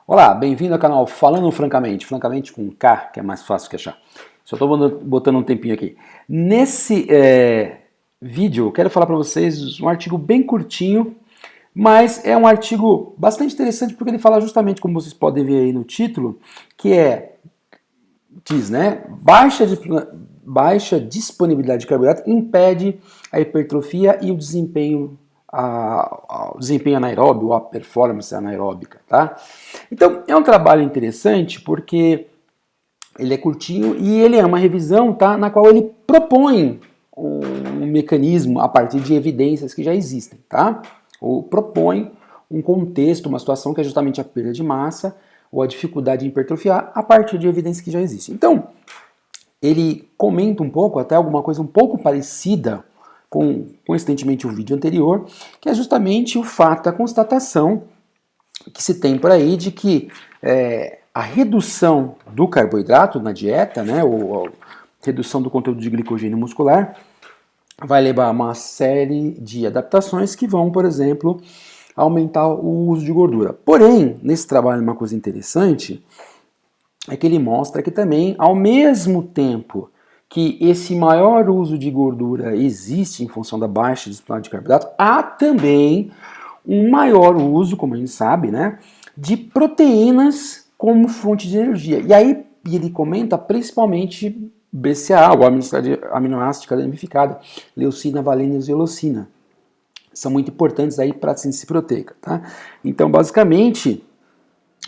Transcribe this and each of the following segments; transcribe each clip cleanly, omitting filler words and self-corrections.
Olá, bem-vindo ao canal Falando Francamente, francamente com K, que é mais fácil que achar. Só estou botando um tempinho aqui. Nesse vídeo eu quero falar para vocês um artigo bem curtinho, mas é um artigo bastante interessante porque ele fala justamente, como vocês podem ver aí no título, que diz, né, baixa disponibilidade de carboidrato impede a hipertrofia e o desempenho anaeróbio, ou a performance anaeróbica, tá? Então, é um trabalho interessante porque ele é curtinho e ele é uma revisão, tá, na qual ele propõe um mecanismo a partir de evidências que já existem, tá? Ou propõe um contexto, uma situação que é justamente a perda de massa ou a dificuldade em hipertrofiar a partir de evidências que já existem. Então, ele comenta um pouco, até alguma coisa um pouco parecida com, coincidentemente, o vídeo anterior, que é justamente o fato, a constatação que se tem por aí de que a redução do carboidrato na dieta, né, ou a redução do conteúdo de glicogênio muscular, vai levar a uma série de adaptações que vão, por exemplo, aumentar o uso de gordura. Porém, nesse trabalho, uma coisa interessante é que ele mostra que também, ao mesmo tempo que esse maior uso de gordura existe em função da baixa disponibilidade de carboidrato, há também um maior uso, como a gente sabe, né, de proteínas como fonte de energia. E aí ele comenta principalmente BCA, o aminoácido de cadeia ramificada, leucina, valina e isoleucina. São muito importantes aí para a síntese proteica, tá? Então, basicamente,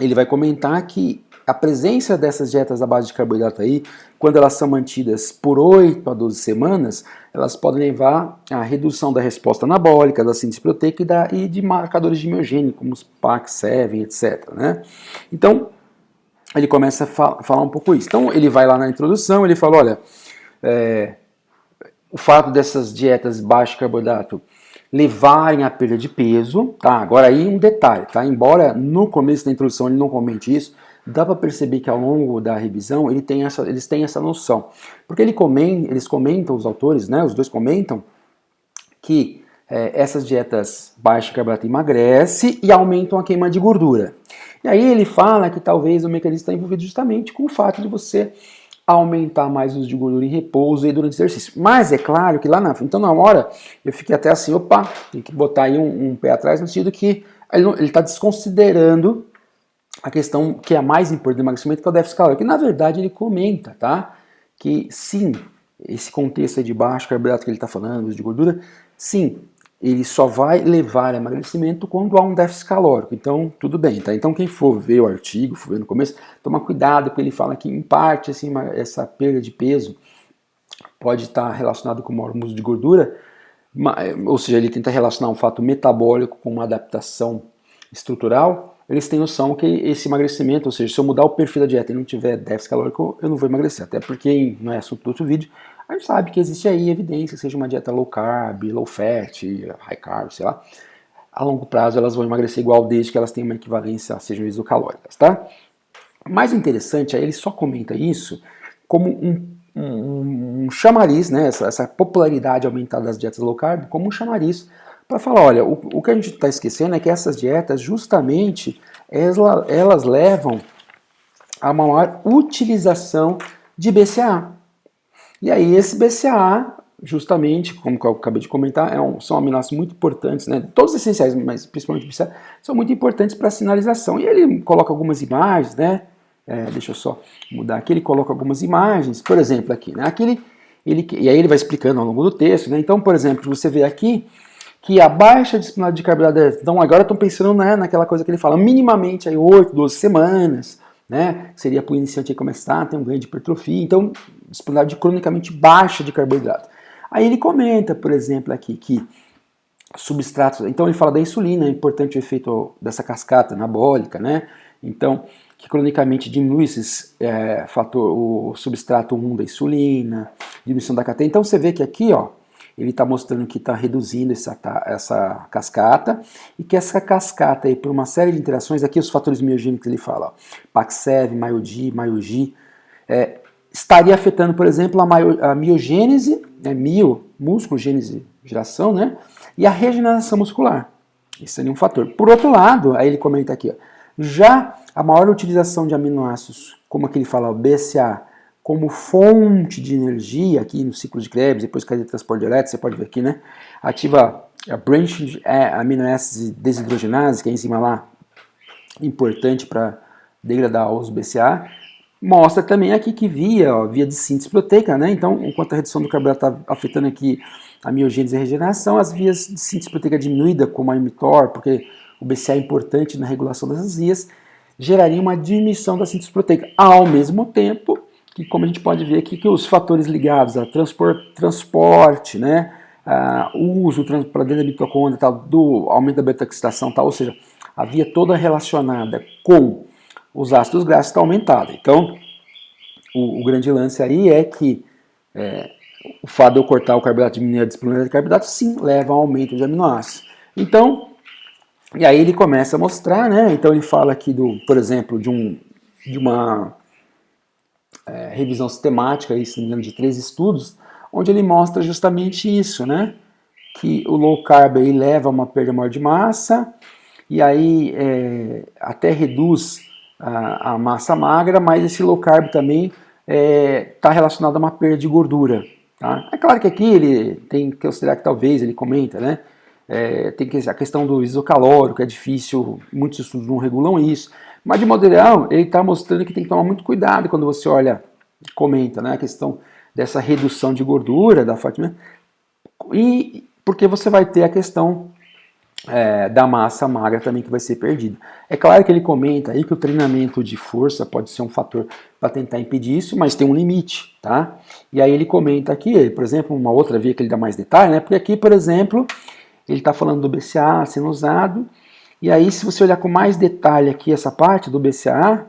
ele vai comentar que a presença dessas dietas à base de carboidrato aí, quando elas são mantidas por 8 a 12 semanas, elas podem levar à redução da resposta anabólica, da síntese proteica e de marcadores de miogênio, como os PAX7, etc. Né? Então, ele começa a falar um pouco isso. Então, ele vai lá na introdução, ele fala, olha, o fato dessas dietas baixas de carboidrato levarem à perda de peso, tá? Agora aí um detalhe, tá? Embora no começo da introdução ele não comente isso, dá para perceber que ao longo da revisão eles têm essa noção. Porque eles comentam, os autores, né, os dois comentam, que essas dietas baixas de carboidrato emagrecem e aumentam a queima de gordura. E aí ele fala que talvez o mecanismo está envolvido justamente com o fato de você aumentar mais o uso de gordura em repouso e durante o exercício. Mas é claro que lá na frente, então na hora, eu fiquei até assim, opa, tem que botar aí um pé atrás, no sentido que ele está desconsiderando a questão que é a mais importante do emagrecimento, que é o déficit calórico. Que na verdade ele comenta, tá? Que sim, esse contexto aí de baixo carboidrato que ele está falando, uso de gordura, sim, ele só vai levar a emagrecimento quando há um déficit calórico. Então, tudo bem, tá? Então, quem for ver o artigo, for ver no começo, toma cuidado, porque ele fala que, em parte, assim, essa perda de peso pode estar relacionado com o maior uso de gordura, ou seja, ele tenta relacionar um fato metabólico com uma adaptação estrutural. Eles têm noção que esse emagrecimento, ou seja, se eu mudar o perfil da dieta e não tiver déficit calórico, eu não vou emagrecer. Até porque, não é assunto do outro vídeo, a gente sabe que existe aí evidência, seja uma dieta low carb, low fat, high carb, sei lá, a longo prazo elas vão emagrecer igual desde que elas tenham uma equivalência, sejam isocalóricas, tá? Mais interessante, aí ele só comenta isso como um chamariz, né, essa popularidade aumentada das dietas low carb, como um chamariz para falar, olha, o que a gente está esquecendo é que essas dietas, justamente, elas levam a maior utilização de BCA. E aí esse BCA, justamente, como eu acabei de comentar, são aminoácidos muito importantes, né? Todos essenciais, mas principalmente o BCA, são muito importantes para a sinalização. E ele coloca algumas imagens, né? Deixa eu só mudar aqui, ele coloca algumas imagens, por exemplo, aqui, né? E aí ele vai explicando ao longo do texto, né? Então, por exemplo, você vê aqui que a baixa disponibilidade de carboidrato, então agora estão pensando, né, naquela coisa que ele fala, minimamente aí 8, 12 semanas, né, seria para o iniciante começar a ter um ganho de hipertrofia, então disponibilidade cronicamente baixa de carboidrato. Aí ele comenta, por exemplo, aqui que substratos, então ele fala da insulina, é importante o efeito dessa cascata anabólica, né, então que cronicamente diminui esses o substrato 1 da insulina, diminuição da cateína, então você vê que aqui, ó, ele está mostrando que está reduzindo essa cascata e que essa cascata, aí, por uma série de interações, aqui os fatores miogênicos que ele fala, PAX7, MyoG, estaria afetando, por exemplo, a miogênese, músculo, gênese, geração, né? E a regeneração muscular. Isso seria um fator. Por outro lado, aí ele comenta aqui, ó, Já a maior utilização de aminoácidos, como aquele fala, o BCA, como fonte de energia, aqui no ciclo de Krebs, depois que de transporte de elétrons, você pode ver aqui, né? Ativa a branch aminoácidos desidrogenase, que é a enzima lá importante para degradar os BCA. Mostra também aqui que via de síntese proteica, né? Então, enquanto a redução do carboidrato está afetando aqui a miogênese e a regeneração, as vias de síntese proteica diminuída, como a mTOR, porque o BCA é importante na regulação dessas vias, geraria uma diminuição da síntese proteica. Ao mesmo tempo que, como a gente pode ver aqui, que os fatores ligados a transporte, né? O uso para dentro da mitocôndria, tal, do aumento da beta-oxidação, tal, ou seja, a via toda relacionada com os ácidos graxos está aumentada. Então, o grande lance aí é que o fato de eu cortar o carboidrato, diminuir a disponibilidade de carboidrato, sim, leva ao aumento de aminoácidos. Então, e aí ele começa a mostrar, né? Então ele fala aqui, por exemplo, de uma revisão sistemática, aí, se não me engano, de 3 estudos, onde ele mostra justamente isso, né? Que o low carb aí leva a uma perda maior de massa, e aí até reduz a massa magra, mas esse low carb também está relacionado a uma perda de gordura. Tá? É claro que aqui ele tem que considerar que talvez, ele comenta, né? Tem a questão do isocalórico, é difícil, muitos estudos não regulam isso, mas de modo geral, ele está mostrando que tem que tomar muito cuidado quando você olha, comenta, né? A questão dessa redução de gordura, da Fátima, e porque você vai ter a questão da massa magra também que vai ser perdida. É claro que ele comenta aí que o treinamento de força pode ser um fator para tentar impedir isso, mas tem um limite, tá? E aí ele comenta aqui, por exemplo, uma outra via que ele dá mais detalhe, né? Porque aqui, por exemplo, ele está falando do BCA sendo usado, e aí se você olhar com mais detalhe aqui essa parte do BCA,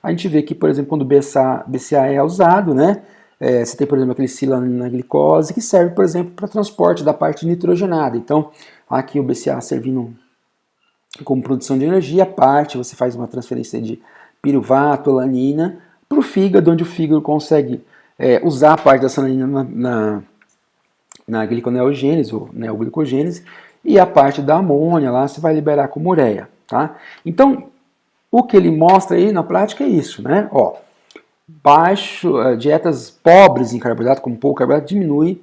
a gente vê que, por exemplo, quando o BCA é usado, né? Você tem, por exemplo, aquele silanina glicose que serve, por exemplo, para transporte da parte nitrogenada. Então, aqui o BCA servindo como produção de energia, a parte você faz uma transferência de piruvato, alanina, para o fígado, onde o fígado consegue usar a parte da salanina na gliconeogênese, ou neoglicogênese, e a parte da amônia lá você vai liberar como ureia. Tá? Então, o que ele mostra aí na prática é isso, né? Ó, dietas pobres em carboidrato, como pouco carboidrato, diminui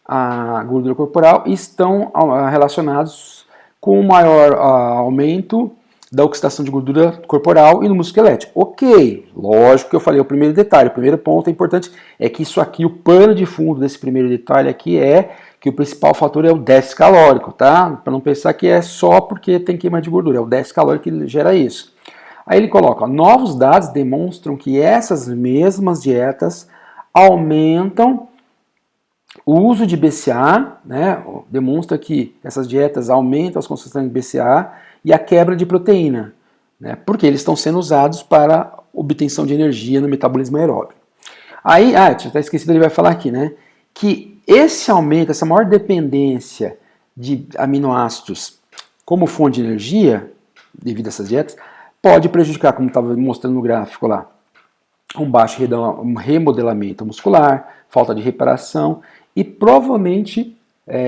a gordura corporal e estão relacionados com o maior aumento da oxidação de gordura corporal e no músculo esquelético. Ok, lógico que eu falei o primeiro detalhe, o primeiro ponto importante é que isso aqui, o pano de fundo desse primeiro detalhe aqui é que o principal fator é o déficit calórico, tá? Para não pensar que é só porque tem queima de gordura, é o déficit calórico que gera isso. Aí ele coloca, novos dados demonstram que essas mesmas dietas aumentam o uso de BCA, né, demonstra que essas dietas aumentam as concentrações de BCA e a quebra de proteína, né, porque eles estão sendo usados para obtenção de energia no metabolismo aeróbio. Aí, tinha até esquecido, ele vai falar aqui, né, que esse aumento, essa maior dependência de aminoácidos como fonte de energia, devido a essas dietas, pode prejudicar, como estava mostrando no gráfico lá, um baixo remodelamento muscular, falta de reparação e provavelmente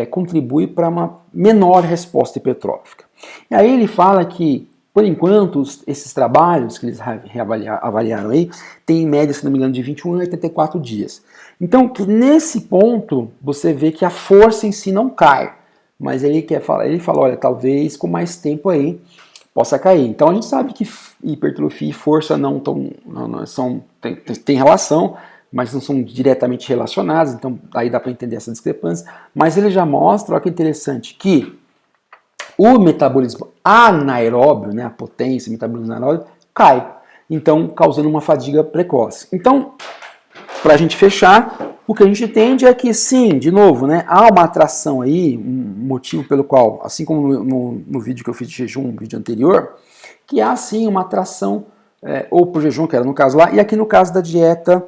contribui para uma menor resposta hipertrófica. E aí ele fala que, por enquanto, esses trabalhos que eles avaliaram aí, tem em média, se não me engano, de 21 a 84 dias. Então, que nesse ponto, você vê que a força em si não cai, mas ele fala, olha, talvez com mais tempo aí possa cair. Então a gente sabe que hipertrofia e força não tem relação, mas não são diretamente relacionadas, então aí dá para entender essa discrepância. Mas ele já mostra, olha que interessante, que o metabolismo anaeróbio, né, a potência, o metabolismo anaeróbio, cai, então causando uma fadiga precoce. Então, para a gente fechar, o que a gente entende é que sim, de novo, né, há uma atração aí, um motivo pelo qual, assim como no vídeo que eu fiz de jejum, no vídeo anterior, que há sim uma atração, ou por jejum, que era no caso lá, e aqui no caso da dieta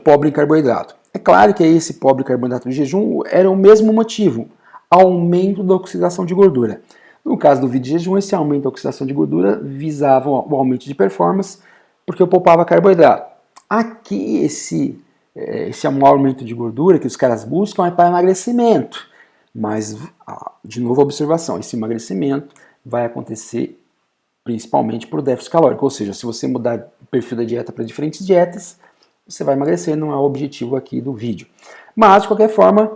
pobre em carboidrato. É claro que esse pobre em carboidrato de jejum era o mesmo motivo, aumento da oxidação de gordura. No caso do vídeo de jejum, esse aumento da oxidação de gordura visava o aumento de performance, porque eu poupava carboidrato. Aqui, esse aumento de gordura que os caras buscam é para emagrecimento. Mas, de novo, observação, esse emagrecimento vai acontecer principalmente para o déficit calórico, ou seja, se você mudar o perfil da dieta para diferentes dietas, você vai emagrecer, não é o objetivo aqui do vídeo. Mas, de qualquer forma,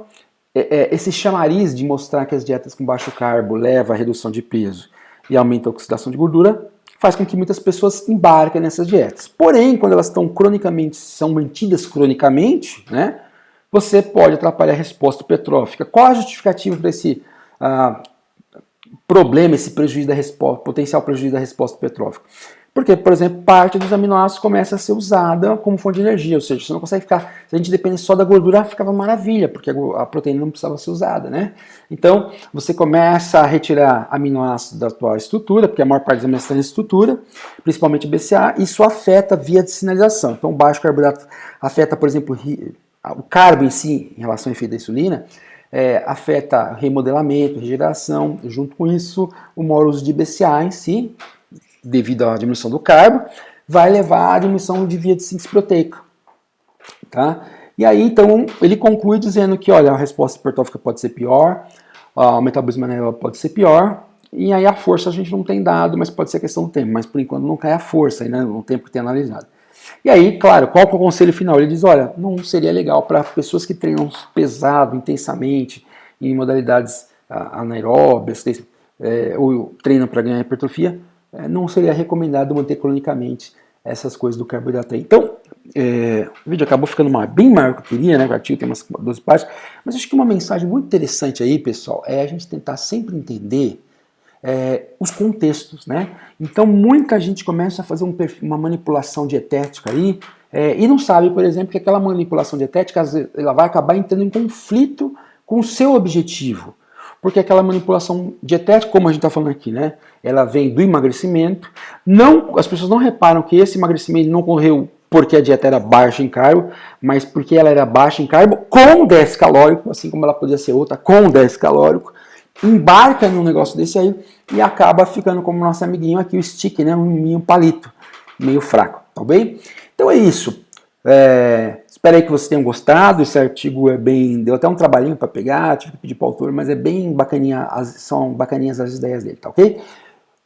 esse chamariz de mostrar que as dietas com baixo carbo levam à redução de peso e aumenta a oxidação de gordura, faz com que muitas pessoas embarquem nessas dietas. Porém, quando elas estão cronicamente, são mantidas cronicamente, né, você pode atrapalhar a resposta hipertrófica. Qual a justificativa para esse problema, esse prejuízo da resposta, potencial prejuízo da resposta hipertrófica? Porque, por exemplo, parte dos aminoácidos começa a ser usada como fonte de energia, ou seja, você não consegue ficar, se a gente dependesse só da gordura, ficava maravilha, porque a proteína não precisava ser usada, né? Então, você começa a retirar aminoácidos da tua estrutura, porque a maior parte dos aminoácidos está na estrutura, principalmente BCA, e isso afeta a via de sinalização. Então, o baixo carboidrato afeta, por exemplo, o carbo em si, em relação ao efeito da insulina, afeta remodelamento, regeneração, junto com isso, o maior uso de BCA em si, devido à diminuição do carbo, vai levar à diminuição de via de síntese proteica. Tá? E aí, então, ele conclui dizendo que, olha, a resposta hipertrófica pode ser pior, o metabolismo anaeróbico pode ser pior, e aí a força a gente não tem dado, mas pode ser questão do tempo, mas por enquanto não cai a força, né, no tempo que tem analisado. E aí, claro, qual que é o conselho final? Ele diz, olha, não seria legal para pessoas que treinam pesado, intensamente, em modalidades anaeróbias, ou treinam para ganhar hipertrofia, não seria recomendado manter cronicamente essas coisas do carboidrato aí. Então, o vídeo acabou ficando bem maior que eu queria, né? O artigo tem umas 12 páginas, mas acho que uma mensagem muito interessante aí, pessoal, é a gente tentar sempre entender os contextos, né? Então, muita gente começa a fazer uma manipulação dietética aí e não sabe, por exemplo, que aquela manipulação dietética ela vai acabar entrando em conflito com o seu objetivo. Porque aquela manipulação dietética, como a gente está falando aqui, né? Ela vem do emagrecimento. As pessoas não reparam que esse emagrecimento não ocorreu porque a dieta era baixa em carbo, mas porque ela era baixa em carbo com déficit calórico, assim como ela podia ser outra com déficit calórico. Embarca num negócio desse aí e acaba ficando como nosso amiguinho aqui, o stick, né? Um palito, meio fraco, tá bem? Então é isso. Espero aí que vocês tenham gostado. Esse artigo deu até um trabalhinho para pegar, tive que pedir para o autor, mas é bem bacaninha, são bacaninhas as ideias dele, tá ok?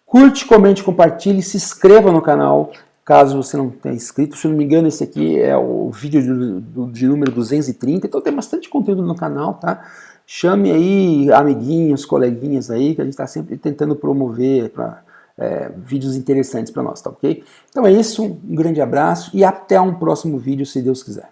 Curte, comente, compartilhe, se inscreva no canal, caso você não tenha inscrito. Se não me engano, esse aqui é o vídeo de número 230, então tem bastante conteúdo no canal, tá? Chame aí amiguinhos, coleguinhas aí, que a gente está sempre tentando promover vídeos interessantes para nós, tá ok? Então é isso, um grande abraço e até um próximo vídeo, se Deus quiser.